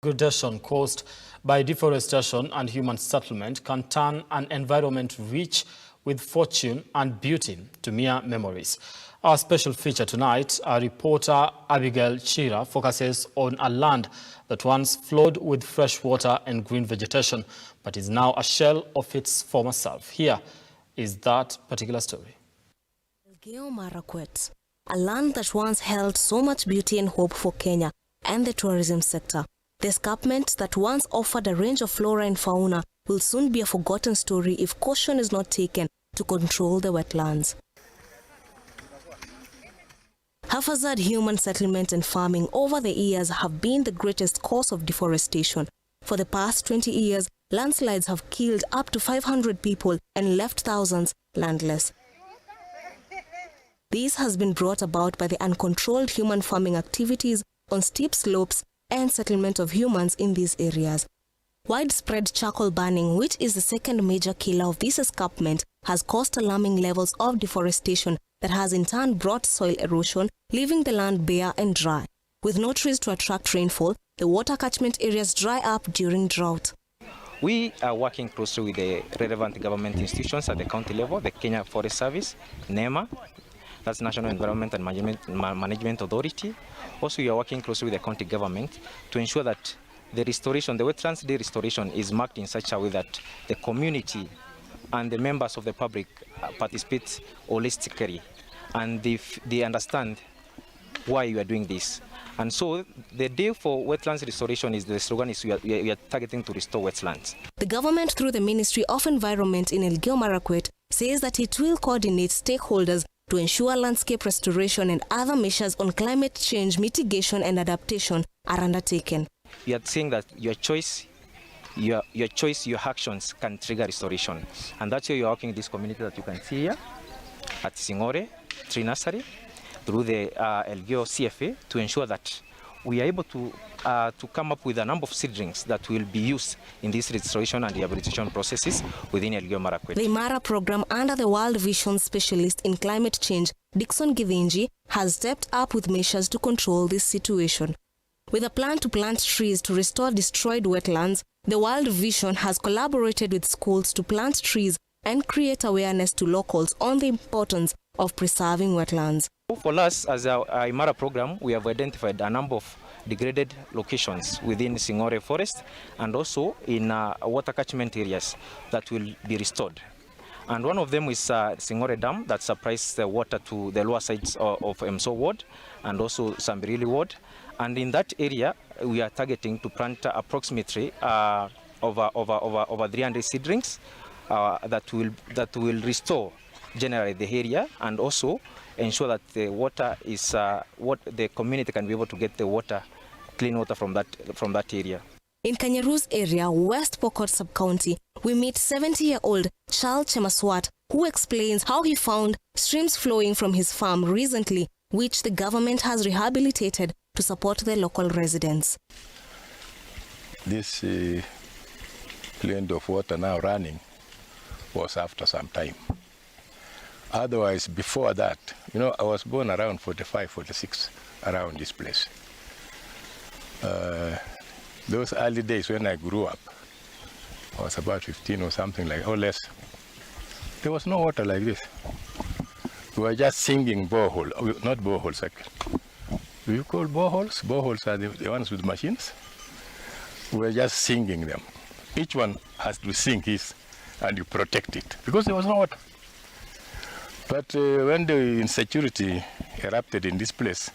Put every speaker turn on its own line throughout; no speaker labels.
Degradation caused by deforestation and human settlement can turn an environment rich with fortune and beauty to mere memories. Our special feature tonight, our reporter Abigael Chira focuses on a land that once flowed with fresh water and green vegetation, but is now a shell of its former self. Here is that particular story.
Elgeyo Marakwet, a land that once held so much beauty and hope for Kenya and the tourism sector. The escarpment that once offered a range of flora and fauna will soon be a forgotten story if caution is not taken to control the wetlands. Haphazard human settlement and farming over the years have been the greatest cause of deforestation. For the past 20 years, landslides have killed up to 500 people and left thousands landless. This has been brought about by the uncontrolled human farming activities on steep slopes and settlement of humans in these areas. Widespread charcoal burning, which is the second major killer of this escarpment, has caused alarming levels of deforestation that has in turn brought soil erosion, leaving the land bare and dry. With no trees to attract rainfall, the water catchment areas dry up during drought.
We are working closely with the relevant government institutions at the county level, the Kenya Forest Service, NEMA, that's National Environment and Management Authority. Also, we are working closely with the county government to ensure that the restoration, the wetlands day restoration, is marked in such a way that the community and the members of the public participate holistically, and they understand why you are doing this. And so the day for wetlands restoration is, the slogan is we are targeting to restore wetlands.
The government, through the Ministry of Environment in Elgeyo Marakwet, says that it will coordinate stakeholders to ensure landscape restoration and other measures on climate change mitigation and adaptation are undertaken.
We are saying that your choice, your actions can trigger restoration. And that's why you are working in this community that you can see here at Singore Tree Nursery through the Elgeyo CFA to ensure that we are able to come up with a number of seedlings that will be used in this restoration and rehabilitation processes within Elgeyo Marakwet.
The MARA program under the World Vision specialist in climate change, Dicson has stepped up with measures to control this situation. With a plan to plant trees to restore destroyed wetlands, the World Vision has collaborated with schools to plant trees and create awareness to locals on the importance of preserving wetlands.
For us, as our IMARA program, we have identified a number of degraded locations within Singore Forest and also in water catchment areas that will be restored. And one of them is Singore Dam that supplies the water to the lower sides of Emso Ward and also Sambirili Ward. And in that area, we are targeting to plant approximately over 300 seedlings that will restore generally the area and also ensure that the water is what the community can be able to get the water, clean water from that area.
In Kanyaru's area, West Pokot Sub-County, we meet 70-year-old Charles Chemaswat, who explains how he found streams flowing from his farm recently, which the government has rehabilitated to support the local residents.
This lane of water now running was after some time. Otherwise, before that, I was born around 45, 46, around this place. Those early days when I grew up, I was about 15 or something like, or less. There was no water like this. We were just singing borehole, not boreholes. Do you call boreholes? Boreholes are the ones with machines. We were just singing them. Each one has to sing his, and you protect it, because there was no water. But when the insecurity erupted in this place,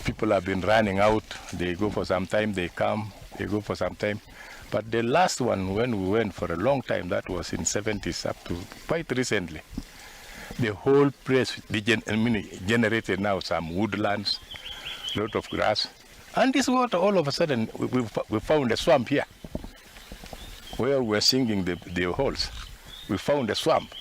people have been running out. They go for some time, they come, they go for some time. But the last one, when we went for a long time, that was in 70s up to quite recently. The whole place generated now some woodlands, a lot of grass. And this water, all of a sudden, we found a swamp here, where we were singing the holes. We found a swamp.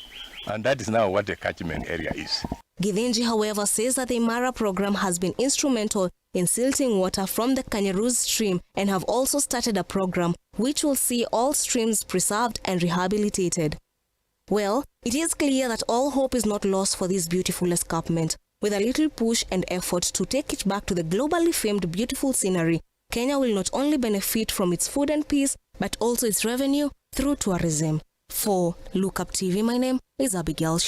And that is now what the catchment area is.
Githinji, however, says that the MARA program has been instrumental in silting water from the Kanyaruz stream and have also started a program which will see all streams preserved and rehabilitated. Well, it is clear that all hope is not lost for this beautiful escarpment. With a little push and effort to take it back to the globally famed beautiful scenery, Kenya will not only benefit from its food and peace, but also its revenue through tourism. For Look Up TV, my name is Abigail.